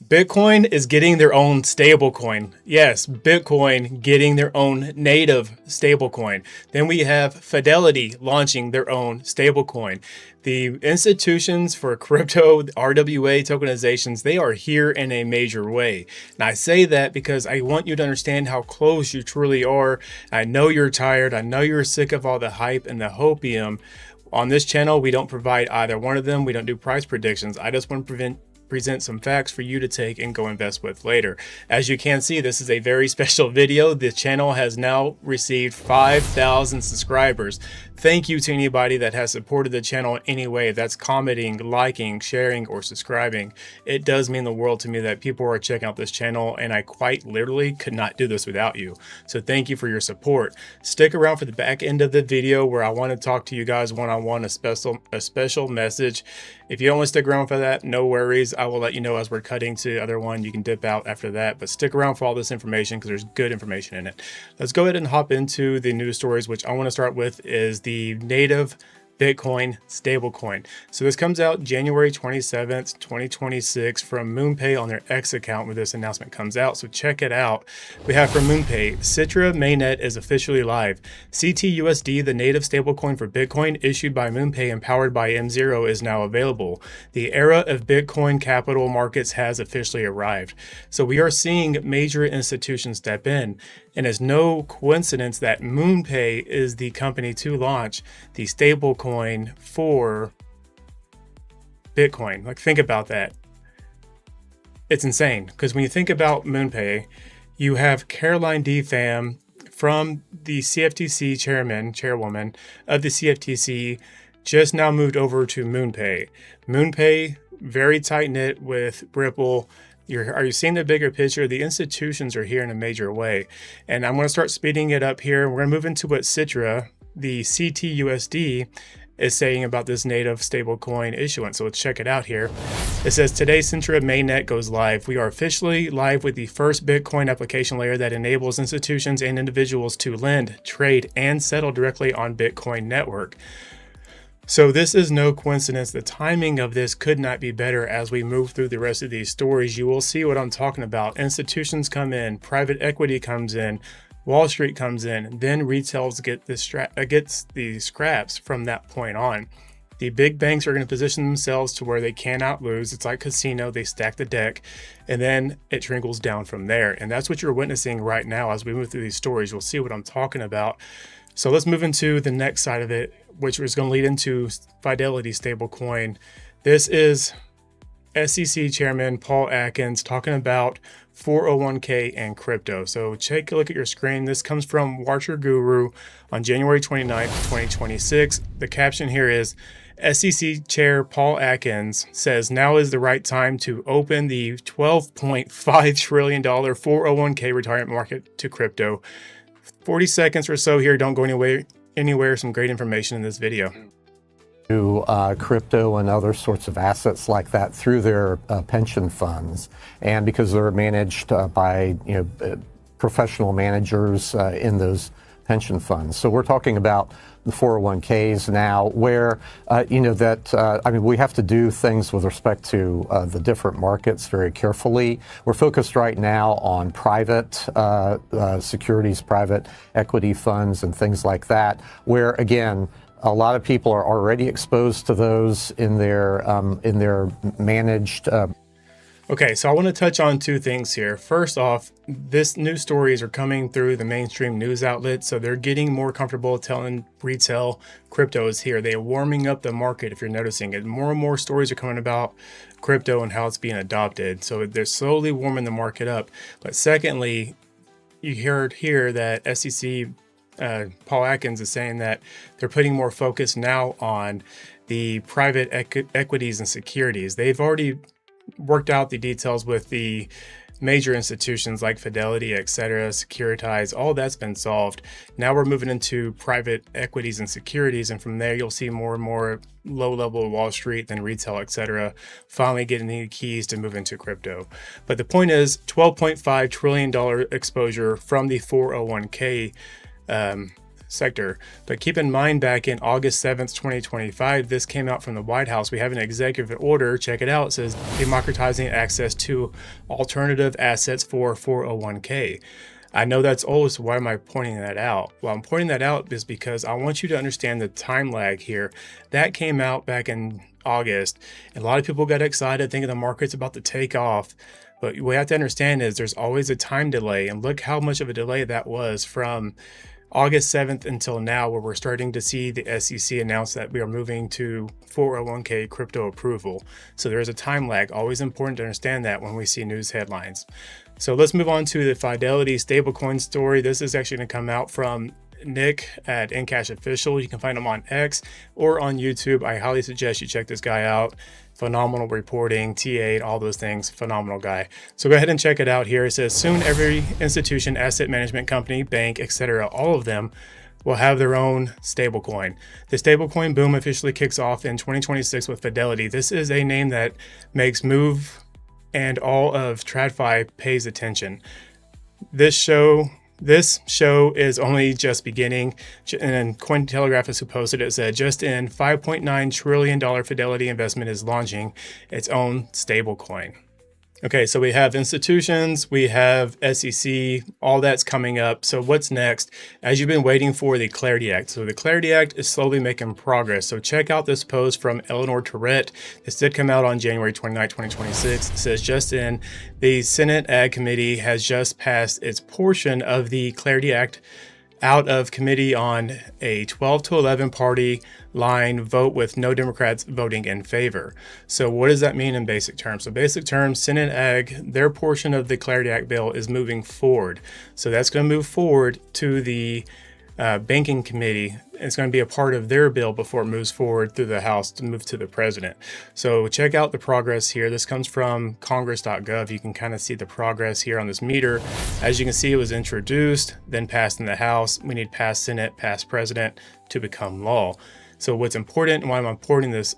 Bitcoin is getting their own stablecoin. Yes, Bitcoin getting their own native stablecoin. Then we have Fidelity launching their own stablecoin. The institutions for crypto, RWA tokenizations, they are here in a major way. And I say that because I want you to understand how close you truly are. I know you're tired. I know you're sick of all the hype and the hopium. On this channel, we don't provide either one of them. We don't do price predictions. I just want to present some facts for you to take and go invest with later. As you can see, this is a very special video. The channel has now received 5,000 subscribers. Thank you to anybody that has supported the channel in any way. That's commenting, liking, sharing, or subscribing. It does mean the world to me that people are checking out this channel, and I quite literally could not do this without you. So thank you for your support. Stick around for the back end of the video where I want to talk to you guys one-on-one, a special message. If you don't want to stick around for that, no worries. I will let you know as we're cutting to the other one. You can dip out after that, but stick around for all this information because there's good information in it. Let's go ahead and hop into the news stories, which I want to start with is the native Bitcoin stablecoin. So this comes out January 27th, 2026 from MoonPay on their X account where this announcement comes out. So check it out. We have from MoonPay, Citra mainnet is officially live. ctUSD, the native stablecoin for Bitcoin issued by MoonPay and powered by M0 is now available. The era of Bitcoin capital markets has officially arrived. So we are seeing major institutions step in. And it's no coincidence that MoonPay is the company to launch the stablecoin for Bitcoin. Like, think about that. It's insane because when you think about MoonPay, you have Caroline D. Pham from the CFTC chairwoman of the CFTC, just now moved over to MoonPay. MoonPay, very tight knit with Ripple. Are you seeing the bigger picture? The institutions are here in a major way. And I'm going to start speeding it up here. We're going to move into what Citra, the ctUSD, is saying about this native stablecoin issuance. So let's check it out here. It says, today Citra mainnet goes live. We are officially live with the first Bitcoin application layer that enables institutions and individuals to lend, trade, and settle directly on Bitcoin network. So this is no coincidence. The timing of this could not be better. As we move through the rest of these stories, you will see what I'm talking about. Institutions come in, private equity comes in, Wall Street comes in, then retail gets the scraps from that point on. The big banks are going to position themselves to where they cannot lose. It's like casino, they stack the deck, and then it trickles down from there. And that's what you're witnessing right now as we move through these stories. You'll see what I'm talking about. So let's move into the next side of it, which is going to lead into Fidelity stablecoin. This is SEC Chairman Paul Atkins talking about 401k and crypto. So take a look at your screen. This comes from Watcher Guru on January 29th, 2026. The caption here is, SEC Chair Paul Atkins says now is the right time to open the $12.5 trillion 401k retirement market to crypto. 40 seconds or so here. Don't go anywhere. Some great information in this video. To crypto and other sorts of assets like that through their pension funds, and because they're managed by professional managers in those pension funds. So we're talking about the 401ks now, where I mean, we have to do things with respect to the different markets very carefully. We're focused right now on private securities, private equity funds, and things like that, where again, a lot of people are already exposed to those in their managed. Okay, so I want to touch on two things here. First off, this news stories are coming through the mainstream news outlets, so they're getting more comfortable telling retail crypto is here. They're warming up the market, if you're noticing it. More and more stories are coming about crypto and how it's being adopted. So they're slowly warming the market up. But secondly, you heard here that SEC Paul Atkins is saying that they're putting more focus now on the private equities and securities. They've already worked out the details with the major institutions like Fidelity, etc., Securitize, all that's been solved. Now we're moving into private equities and securities, and from there you'll see more and more low-level Wall Street, then retail, etc., finally getting the keys to move into crypto. But the point is, $12.5 trillion exposure from the 401k sector. But keep in mind, back in August 7th, 2025, this came out from the White House. We have an executive order, check it out. It says democratizing access to alternative assets for 401k. I know that's old, so why am I pointing that out? Well, I'm pointing that out is because I want you to understand the time lag here. That came out back in August, and a lot of people got excited thinking the market's about to take off. But what we have to understand is there's always a time delay, and look how much of a delay that was from August 7th until now, where we're starting to see the SEC announce that we are moving to 401k crypto approval. So there is a time lag. Always important to understand that when we see news headlines. So let's move on to the Fidelity stablecoin story. This is actually going to come out from Nick at Encash Official. You can find him on X or on YouTube. I highly suggest you check this guy out. Phenomenal reporting, TA, all those things. Phenomenal guy. So go ahead and check it out here. It says soon every institution, asset management company, bank, etc., all of them will have their own stablecoin. The stablecoin boom officially kicks off in 2026 with Fidelity. This is a name that makes Move and all of TradFi pays attention. This show is only just beginning. And Cointelegraph is who posted it, said just in $5.9 trillion Fidelity investment is launching its own stablecoin. Okay, so we have institutions, we have SEC, all that's coming up. So what's next? As you've been waiting for the Clarity Act. So the Clarity Act is slowly making progress. So check out this post from Eleanor Tourette. This did come out on January 29, 2026. It says just in, the Senate Ag Committee has just passed its portion of the Clarity Act out of committee on a 12 to 11 party line vote with no Democrats voting in favor. So what does that mean in basic terms? So basic terms, Senate Ag, their portion of the Clarity Act bill is moving forward. So that's going to move forward to the banking committee. It's going to be a part of their bill before it moves forward through the House to move to the president. So check out the progress here. This comes from congress.gov. You can kind of see the progress here on this meter. As you can see, it was introduced, then passed in the House. We need pass Senate, pass president to become law. So what's important and why I'm pointing this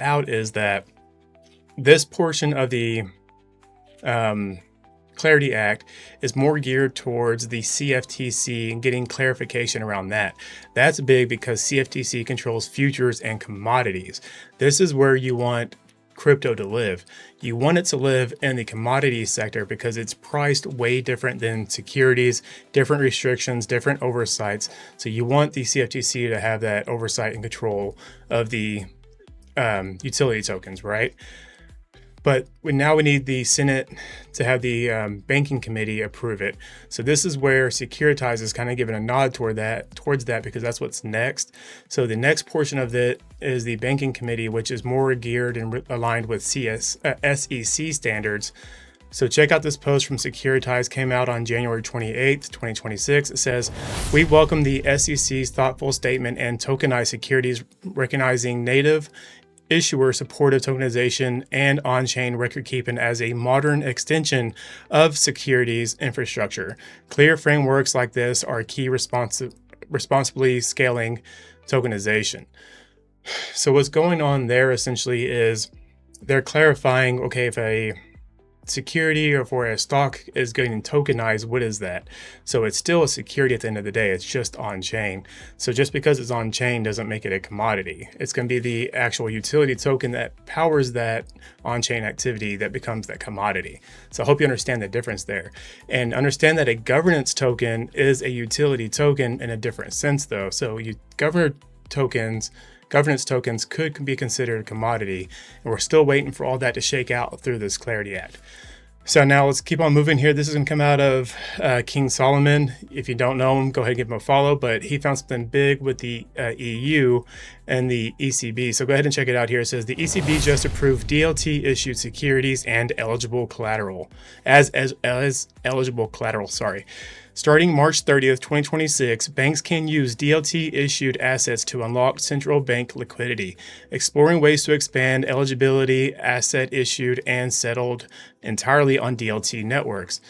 out is that this portion of the Clarity Act is more geared towards the CFTC and getting clarification around that. That's big because CFTC controls futures and commodities. This is where you want crypto to live. You want it to live in the commodities sector because it's priced way different than securities, different restrictions, different oversights. So you want the CFTC to have that oversight and control of the utility tokens, right? But now we need the Senate to have the banking committee approve it. So this is where Securitize is kind of giving a nod towards that because that's what's next. So the next portion of it is the banking committee, which is more geared and aligned with SEC standards. So check out this post from Securitize, came out on January 28th, 2026. It says, we welcome the SEC's thoughtful statement and tokenized securities recognizing native issuer supportive tokenization and on-chain record keeping as a modern extension of securities infrastructure. Clear frameworks like this are key responsibly scaling tokenization. So what's going on there essentially is they're clarifying, okay, if a security or for a stock is getting tokenized, what is that? So it's still a security at the end of the day. It's just on chain. So just because it's on chain doesn't make it a commodity. It's going to be the actual utility token that powers that on chain activity that becomes that commodity. So I hope you understand the difference there, and understand that a governance token is a utility token in a different sense though. So governance tokens could be considered a commodity, and we're still waiting for all that to shake out through this Clarity Act. So now let's keep on moving here. This is going to come out of King Solomon. If you don't know him, go ahead and give him a follow, but he found something big with the EU and the ECB. So go ahead and check it out here. It says the ECB just approved DLT issued securities and eligible collateral as eligible collateral, Starting March 30th, 2026, banks can use DLT-issued assets to unlock central bank liquidity, exploring ways to expand eligibility, asset issued and settled entirely on DLT networks.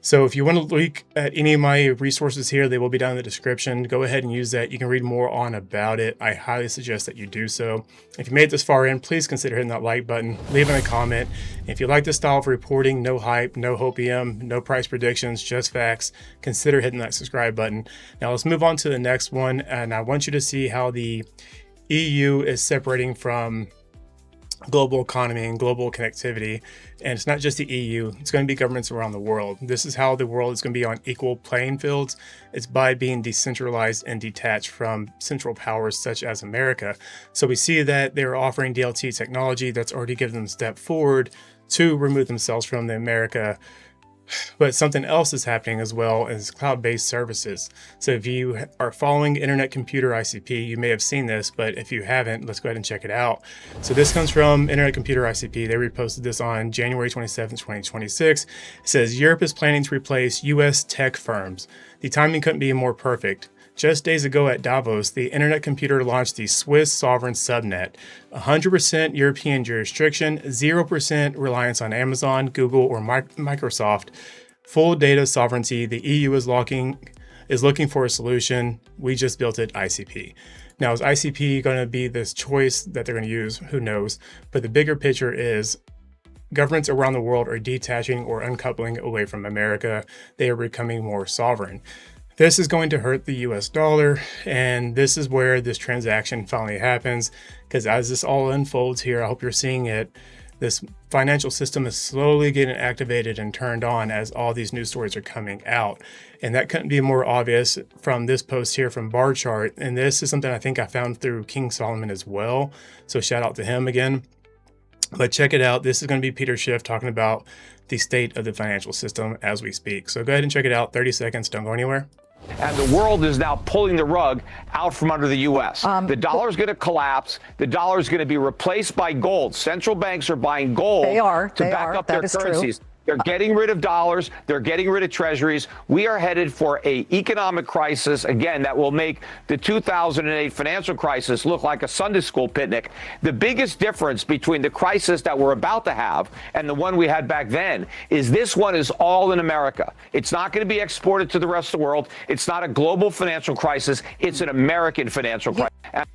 So if you want to look at any of my resources here, they will be down in the description. Go ahead and use that. You can read more on about it. I highly suggest that you do so. If you made it this far in, please consider hitting that like button, leaving a comment. If you like this style of reporting, no hype, no hopium, no price predictions, just facts, consider hitting that subscribe button. Now let's move on to the next one. And I want you to see how the EU is separating from global economy and global connectivity. And it's not just the EU, it's going to be governments around the world. This is how the world is going to be on equal playing fields. It's by being decentralized and detached from central powers such as America. So we see that they're offering DLT technology that's already given them a step forward to remove themselves from the America. But something else is happening as well as cloud-based services. So if you are following Internet Computer ICP, you may have seen this, but if you haven't, let's go ahead and check it out. So this comes from Internet Computer ICP. They reposted this on January 27th, 2026. It says, Europe is planning to replace US tech firms. The timing couldn't be more perfect. Just days ago at Davos, the Internet Computer launched the Swiss sovereign subnet, 100% European jurisdiction, 0% reliance on Amazon, Google, or Microsoft, full data sovereignty. The EU is looking for a solution. We just built it, ICP. Now, is ICP going to be this choice that they're going to use? Who knows? But the bigger picture is governments around the world are detaching or uncoupling away from America. They are becoming more sovereign. This is going to hurt the US dollar, and this is where this transaction finally happens, because as this all unfolds here, I hope you're seeing it, this financial system is slowly getting activated and turned on as all these news stories are coming out. And that couldn't be more obvious from this post here from Bar Chart, and this is something I think I found through King Solomon as well, so shout out to him again. But check it out. This is going to be Peter Schiff talking about the state of the financial system as we speak. So go ahead and check it out. 30 seconds. Don't go anywhere. And the world is now pulling the rug out from under the U.S. The dollar is going to collapse. The dollar is going to be replaced by gold. Central banks are buying gold to back up their currencies. They're getting rid of dollars. They're getting rid of treasuries. We are headed for an economic crisis, again, that will make the 2008 financial crisis look like a Sunday school picnic. The biggest difference between the crisis that we're about to have and the one we had back then is this one is all in America. It's not going to be exported to the rest of the world. It's not a global financial crisis. It's an American financial crisis.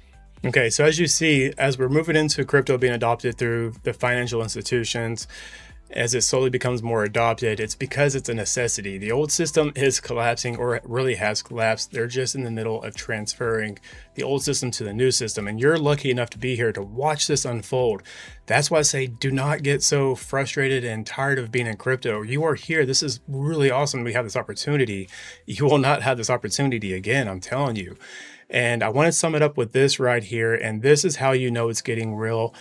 Okay, so as you see, as we're moving into crypto being adopted through the financial institutions, as it slowly becomes more adopted, it's because it's a necessity. The old system is collapsing, or it really has collapsed. They're just in the middle of transferring the old system to the new system, and you're lucky enough to be here to watch this unfold. That's why I say do not get so frustrated and tired of being in crypto. You are here. This is really awesome. We have this opportunity. You will not have this opportunity again, I'm telling you. And I want to sum it up with this right here, and this is how you know it's getting real.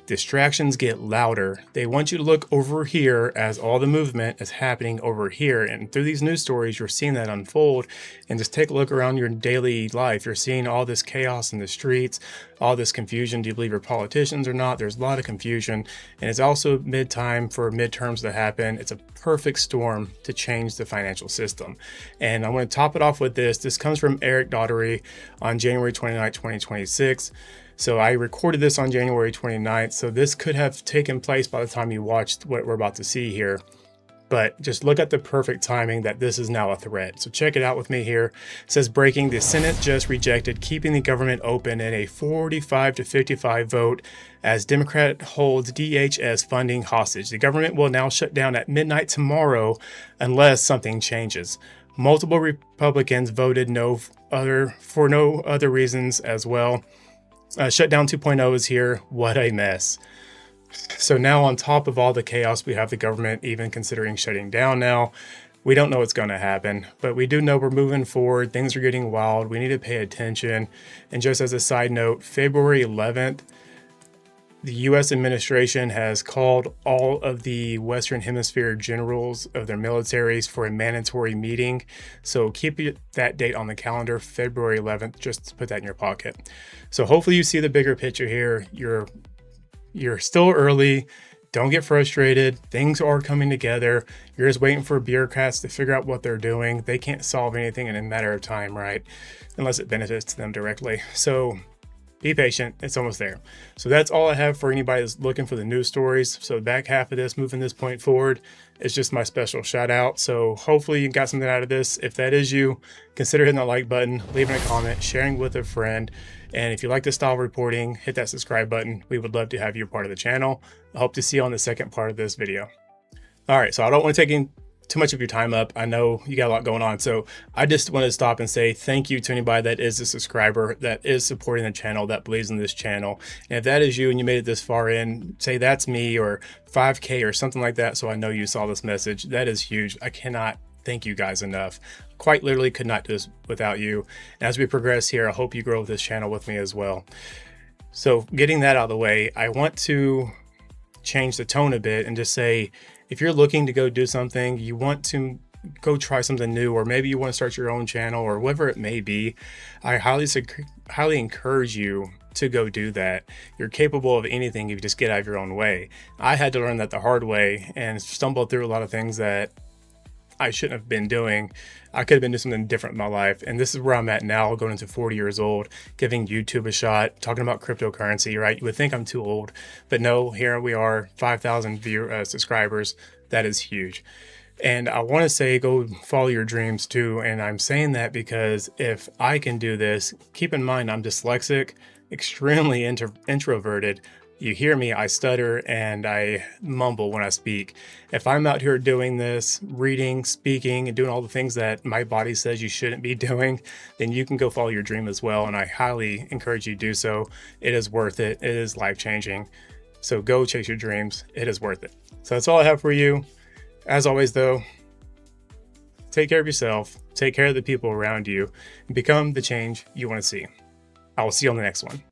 Distractions get louder. They want you to look over here as all the movement is happening over here. And through these news stories, you're seeing that unfold. And just take a look around your daily life. You're seeing all this chaos in the streets, all this confusion. Do you believe your politicians or not? There's a lot of confusion. And it's also mid-time for midterms to happen. It's a perfect storm to change the financial system. And I want to top it off with this. This comes from Eric Daugherty on January 29, 2026. So I recorded this on January 29th, so this could have taken place by the time you watched what we're about to see here. But just look at the perfect timing that this is now a threat. So check it out with me here. It says breaking, the Senate just rejected keeping the government open in a 45 to 55 vote as Democrat holds DHS funding hostage. The government will now shut down at midnight tomorrow unless something changes. Multiple Republicans voted no for no other reasons as well. Shutdown 2.0 is here. What a mess. So now on top of all the chaos, we have the government even considering shutting down now. We don't know what's going to happen, but we do know we're moving forward. Things are getting wild. We need to pay attention. And just as a side note, February 11th, the U.S. administration has called all of the Western Hemisphere generals of their militaries for a mandatory meeting. So keep that date on the calendar, February 11th, just to put that in your pocket. So hopefully you see the bigger picture here. You're still early. Don't get frustrated. Things are coming together. You're just waiting for bureaucrats to figure out what they're doing. They can't solve anything in a matter of time, right? Unless it benefits them directly. So be patient. It's almost there. So that's all I have for anybody that's looking for the news stories. So the back half of this, moving this point forward, is just my special shout out. So hopefully you got something out of this. If that is you, consider hitting that like button, leaving a comment, sharing with a friend. And if you like this style of reporting, hit that subscribe button. We would love to have you a part of the channel. I hope to see you on the second part of this video. All right, so I don't want to take too much of your time up. I know you got a lot going on. So I just want to stop and say thank you to anybody that is a subscriber, that is supporting the channel, that believes in this channel. And if that is you and you made it this far in, say that's me or 5K or something like that. So I know you saw this message. That is huge. I cannot thank you guys enough. Quite literally could not do this without you. And as we progress here, I hope you grow with this channel with me as well. So getting that out of the way, I want to change the tone a bit and just say, if you're looking to go do something, you want to go try something new, or maybe you want to start your own channel or whatever it may be, I highly encourage you to go do that. You're capable of anything if you just get out of your own way. I had to learn that the hard way and stumbled through a lot of things that I shouldn't have been doing. I could have been doing something different in my life. And this is where I'm at now, going into 40 years old, giving YouTube a shot, talking about cryptocurrency, right? You would think I'm too old, but no, here we are, 5,000 subscribers. That is huge. And I want to say, go follow your dreams too. And I'm saying that because if I can do this, keep in mind, I'm dyslexic, extremely introverted. You hear me, I stutter and I mumble when I speak. If I'm out here doing this, reading, speaking, and doing all the things that my body says you shouldn't be doing, then you can go follow your dream as well. And I highly encourage you to do so. It is worth it. It is life-changing. So go chase your dreams. It is worth it. So that's all I have for you. As always, though, take care of yourself, take care of the people around you, and become the change you want to see. I will see you on the next one.